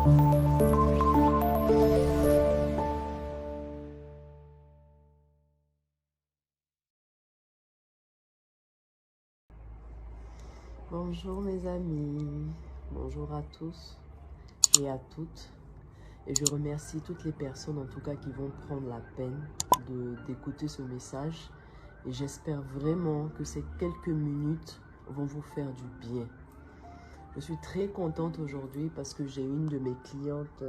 Bonjour mes amis, bonjour à tous et à toutes. Et je remercie toutes les personnes en tout cas qui vont prendre la peine d'écouter ce message. Et j'espère vraiment que ces quelques minutes vont vous faire du bien. Je suis très contente aujourd'hui parce que j'ai une de mes clientes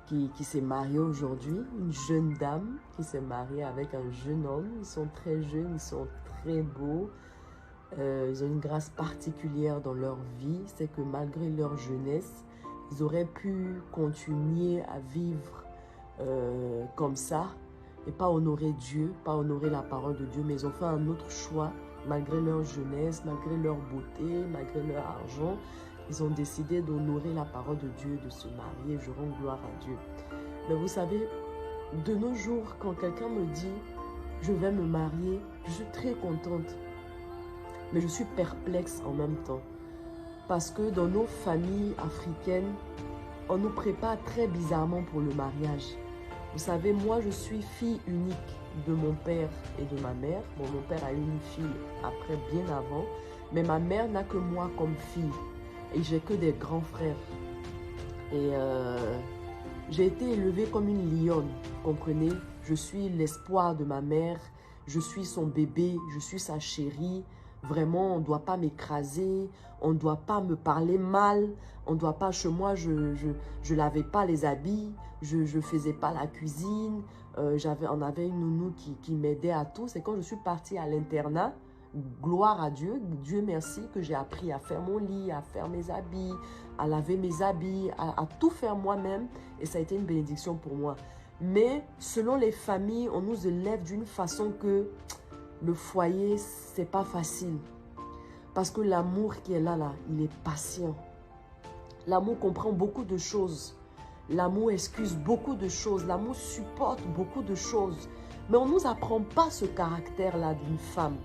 qui s'est mariée aujourd'hui. Une jeune dame qui s'est mariée avec un jeune homme. Ils sont très jeunes, ils sont très beaux. Ils ont une grâce particulière dans leur vie. C'est que malgré leur jeunesse, ils auraient pu continuer à vivre comme ça et pas honorer Dieu, pas honorer la parole de Dieu, mais ils ont fait un autre choix. Malgré leur jeunesse, malgré leur beauté, malgré leur argent, ils ont décidé d'honorer la parole de Dieu, de se marier. Je rends gloire à Dieu. Mais vous savez, de nos jours, quand quelqu'un me dit « je vais me marier », je suis très contente. Mais je suis perplexe en même temps. Parce que dans nos familles africaines, on nous prépare très bizarrement pour le mariage. Vous savez, moi je suis fille unique de mon père et de ma mère. Bon, mon père a eu une fille après, bien avant. Mais ma mère n'a que moi comme fille. Et j'ai que des grands frères. Et j'ai été élevée comme une lionne, comprenez? Je suis l'espoir de ma mère. Je suis son bébé, je suis sa chérie. Vraiment, on ne doit pas m'écraser, on ne doit pas me parler mal, on ne doit pas, chez moi, je ne lavais pas les habits, je ne faisais pas la cuisine, on avait une nounou qui m'aidait à tout. C'est quand je suis partie à l'internat, gloire à Dieu, Dieu merci, que j'ai appris à faire mon lit, à faire mes habits, à laver mes habits, à tout faire moi-même. Et ça a été une bénédiction pour moi. Mais selon les familles, on nous élève d'une façon que le foyer, c'est pas facile. Parce que l'amour qui est là, il est patient. L'amour comprend beaucoup de choses. L'amour excuse beaucoup de choses. L'amour supporte beaucoup de choses. Mais on ne nous apprend pas ce caractère-là d'une femme.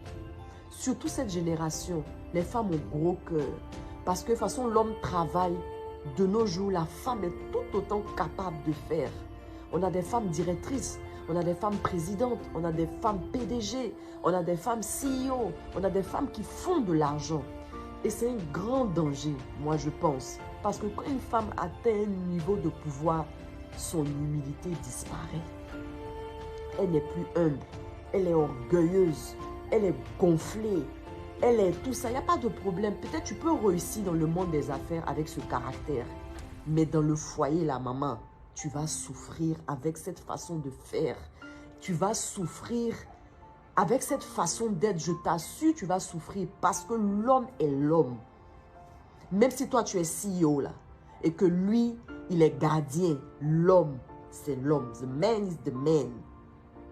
Surtout cette génération. Les femmes ont gros cœur. Parce que de toute façon, l'homme travaille. De nos jours, la femme est tout autant capable de faire. On a des femmes directrices. On a des femmes présidentes, on a des femmes PDG, on a des femmes CEO, on a des femmes qui font de l'argent. Et c'est un grand danger, moi je pense. Parce que quand une femme atteint un niveau de pouvoir, son humilité disparaît. Elle n'est plus humble, elle est orgueilleuse, elle est gonflée, elle est tout ça. Il n'y a pas de problème. Peut-être tu peux réussir dans le monde des affaires avec ce caractère. Mais dans le foyer, la maman, tu vas souffrir avec cette façon de faire. Tu vas souffrir avec cette façon d'être. Je t'assure, tu vas souffrir parce que l'homme est l'homme. Même si toi, tu es CEO là, et que lui, il est gardien, l'homme, c'est l'homme. The man is the man.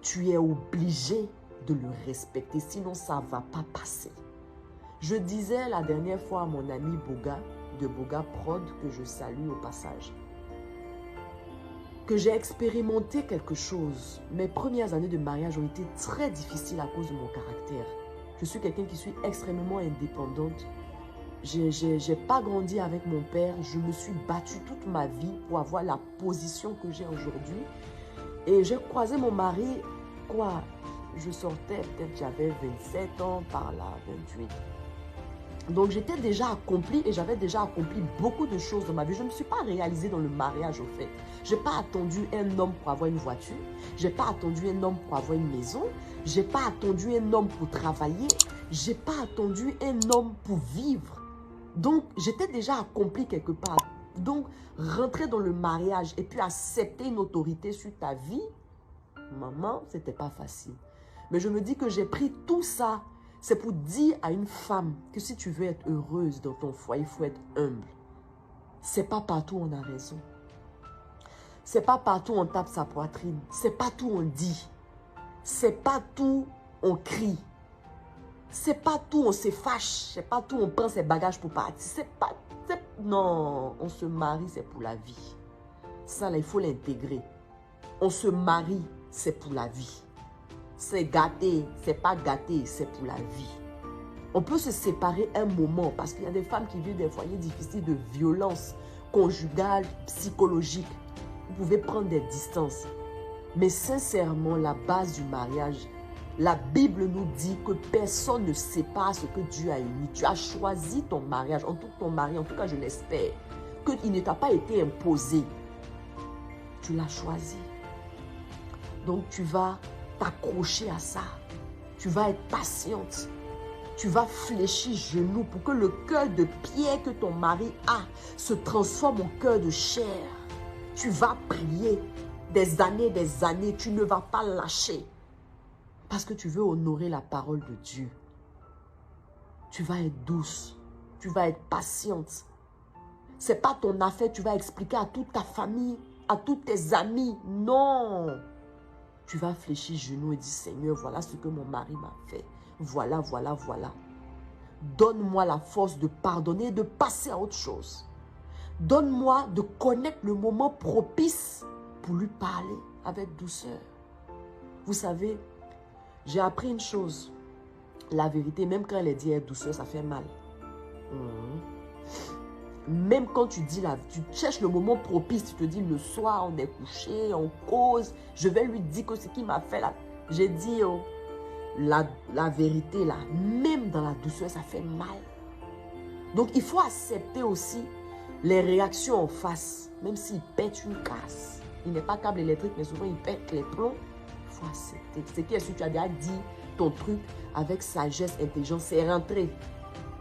Tu es obligé de le respecter, sinon ça ne va pas passer. Je disais la dernière fois à mon ami Boga, de Boga Prod, que je salue au passage, que j'ai expérimenté quelque chose. Mes premières années de mariage ont été très difficiles à cause de mon caractère. Je suis quelqu'un qui suis extrêmement indépendante. Je n'ai pas grandi avec mon père. Je me suis battue toute ma vie pour avoir la position que j'ai aujourd'hui. Et j'ai croisé mon mari, quoi, je sortais, peut-être j'avais 27 ans, par là, 28. Donc, j'étais déjà accomplie et j'avais déjà accompli beaucoup de choses dans ma vie. Je ne me suis pas réalisée dans le mariage, au fait. Je n'ai pas attendu un homme pour avoir une voiture. Je n'ai pas attendu un homme pour avoir une maison. Je n'ai pas attendu un homme pour travailler. Je n'ai pas attendu un homme pour vivre. Donc, j'étais déjà accomplie quelque part. Donc, rentrer dans le mariage et puis accepter une autorité sur ta vie, maman, ce n'était pas facile. Mais je me dis que j'ai pris tout ça. C'est pour dire à une femme que si tu veux être heureuse dans ton foyer, il faut être humble. C'est pas partout on a raison. C'est pas partout on tape sa poitrine. C'est pas tout on dit. C'est pas tout on crie. C'est pas tout on se fâche. C'est pas tout on prend ses bagages pour partir. C'est pas... Non, on se marie, c'est pour la vie. Ça, là, il faut l'intégrer. On se marie, c'est pour la vie. C'est gâté, c'est pas gâté, c'est pour la vie. On peut se séparer un moment parce qu'il y a des femmes qui vivent des foyers difficiles de violence conjugale, psychologique. Vous pouvez prendre des distances. Mais sincèrement, la base du mariage, la Bible nous dit que personne ne sépare ce que Dieu a uni. Tu as choisi ton mariage, en tout ton mari, en tout cas je l'espère, qu'il ne t'a pas été imposé. Tu l'as choisi. Donc tu vas t'accrocher à ça. Tu vas être patiente. Tu vas fléchir genoux pour que le cœur de pierre que ton mari a se transforme en cœur de chair. Tu vas prier des années, tu ne vas pas lâcher. Parce que tu veux honorer la parole de Dieu. Tu vas être douce, tu vas être patiente. Ce n'est pas ton affaire, tu vas expliquer à toute ta famille, à tous tes amis. Non. Tu vas fléchir genoux et dire, Seigneur, voilà ce que mon mari m'a fait. Voilà, voilà, voilà. Donne-moi la force de pardonner et de passer à autre chose. Donne-moi de connaître le moment propice pour lui parler avec douceur. Vous savez, j'ai appris une chose. La vérité, même quand elle est dit avec douceur, ça fait mal. Même quand tu dis tu cherches le moment propice, tu te dis le soir, on est couché, on cause, je vais lui dire que ce qu'il m'a fait là. J'ai dit, oh, la vérité là, même dans la douceur, ça fait mal. Donc il faut accepter aussi les réactions en face, même s'il pète une casse. Il n'est pas câble électrique, mais souvent il pète les plombs. Il faut accepter. C'est que si tu as déjà dit ton truc avec sagesse, intelligence, c'est rentré.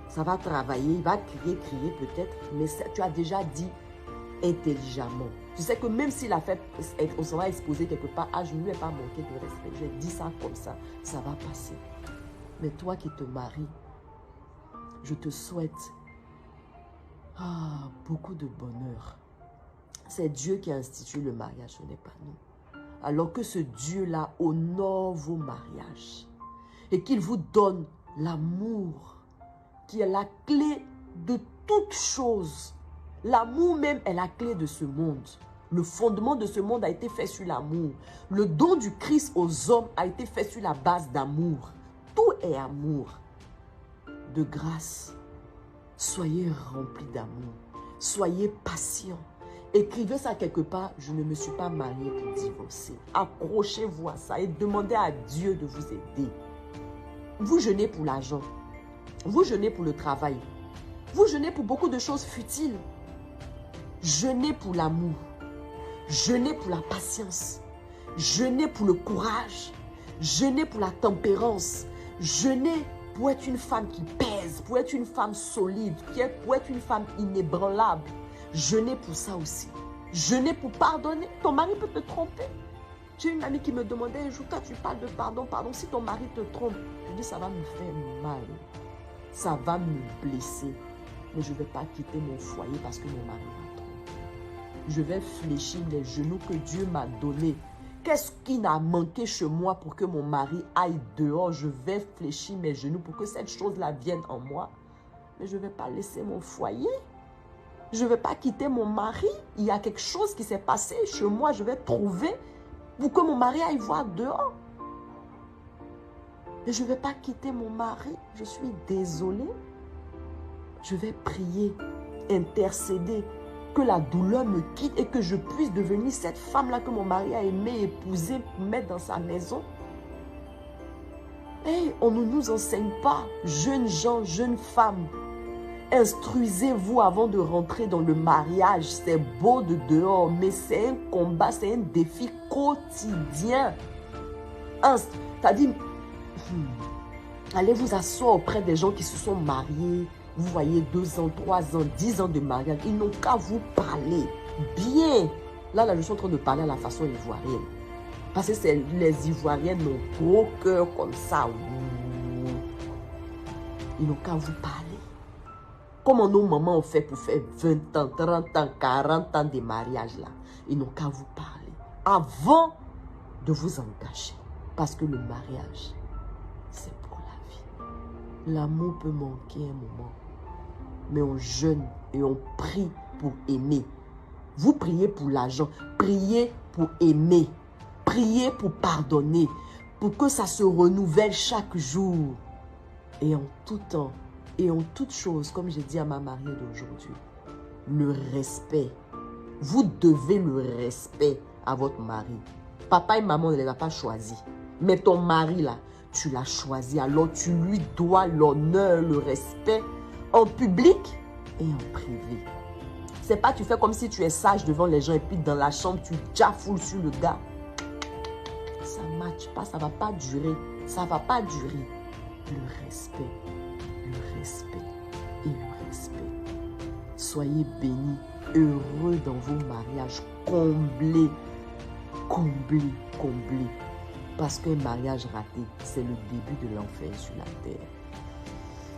Ça va travailler, il va crier peut-être, mais tu as déjà dit intelligemment. Tu sais que même s'il a fait, on s'en va exposer quelque part, je ne lui ai pas manqué de respect. J'ai dit ça comme ça va passer. Mais toi qui te maries, je te souhaite beaucoup de bonheur. C'est Dieu qui a institué le mariage, ce n'est pas nous. Alors que ce Dieu-là honore vos mariages et qu'il vous donne l'amour qui est la clé de toute chose. L'amour même est la clé de ce monde. Le fondement de ce monde a été fait sur l'amour. Le don du Christ aux hommes a été fait sur la base d'amour. Tout est amour. De grâce, soyez remplis d'amour. Soyez patients. Écrivez ça quelque part. Je ne me suis pas mariée pour divorcer. Accrochez-vous à ça et demandez à Dieu de vous aider. Vous jeûnez pour l'argent. Vous jeûnez pour le travail. Vous jeûnez pour beaucoup de choses futiles. Jeûnez pour l'amour. Jeûnez pour la patience. Jeûnez pour le courage. Jeûnez pour la tempérance. Jeûnez pour être une femme qui pèse, pour être une femme solide, pour être une femme inébranlable. Jeûnez pour ça aussi. Jeûnez pour pardonner. Ton mari peut te tromper. J'ai une amie qui me demandait un jour, quand tu parles de pardon, si ton mari te trompe, je dis ça va me faire mal. Ça va me blesser. Mais je ne vais pas quitter mon foyer parce que mon mari m'a trompé. Je vais fléchir les genoux que Dieu m'a donnés. Qu'est-ce qui n'a manqué chez moi pour que mon mari aille dehors? Je vais fléchir mes genoux pour que cette chose-là vienne en moi. Mais je ne vais pas laisser mon foyer. Je ne vais pas quitter mon mari. Il y a quelque chose qui s'est passé chez moi. Je vais trouver pour que mon mari aille voir dehors. Et je ne vais pas quitter mon mari. Je suis désolée. Je vais prier, intercéder, que la douleur me quitte et que je puisse devenir cette femme-là que mon mari a aimé, épouser, mettre dans sa maison. Et on ne nous enseigne pas, jeunes gens, jeunes femmes. Instruisez-vous avant de rentrer dans le mariage. C'est beau de dehors, mais c'est un combat, c'est un défi quotidien. C'est-à-dire, allez vous asseoir auprès des gens qui se sont mariés. Vous voyez 2 ans, 3 ans, 10 ans de mariage. Ils n'ont qu'à vous parler bien. Là, je suis en train de parler à la façon ivoirienne. Parce que les Ivoiriennes ont gros cœur comme ça. Ils n'ont qu'à vous parler. Comment nos mamans ont fait pour faire 20 ans, 30 ans, 40 ans de mariage là. Ils n'ont qu'à vous parler. Avant de vous engager. Parce que le mariage, c'est pour la vie. L'amour peut manquer un moment. Mais on jeûne et on prie pour aimer. Vous priez pour l'argent. Priez pour aimer. Priez pour pardonner. Pour que ça se renouvelle chaque jour. Et en tout temps. Et en toute chose, comme j'ai dit à ma mariée d'aujourd'hui, le respect. Vous devez le respect à votre mari. Papa et maman ne les a pas choisis. Mais ton mari, là, tu l'as choisi. Alors, tu lui dois l'honneur, le respect en public et en privé. C'est pas tu fais comme si tu es sage devant les gens et puis dans la chambre, tu jafoules sur le gars. Ça ne matche pas, ça ne va pas durer. Ça ne va pas durer. Le respect et le respect. Soyez bénis, heureux dans vos mariages, comblés, comblés, comblés. Parce qu'un mariage raté, c'est le début de l'enfer sur la terre.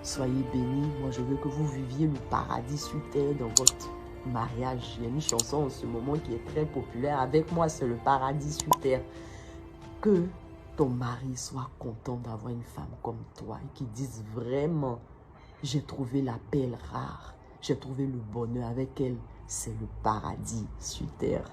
Soyez bénis. Moi, je veux que vous viviez le paradis sur terre dans votre mariage. Il y a une chanson en ce moment qui est très populaire. Avec moi, c'est le paradis sur terre. Que ton mari soit content d'avoir une femme comme toi et qu'il dise vraiment, j'ai trouvé la perle rare. J'ai trouvé le bonheur avec elle. C'est le paradis sur terre.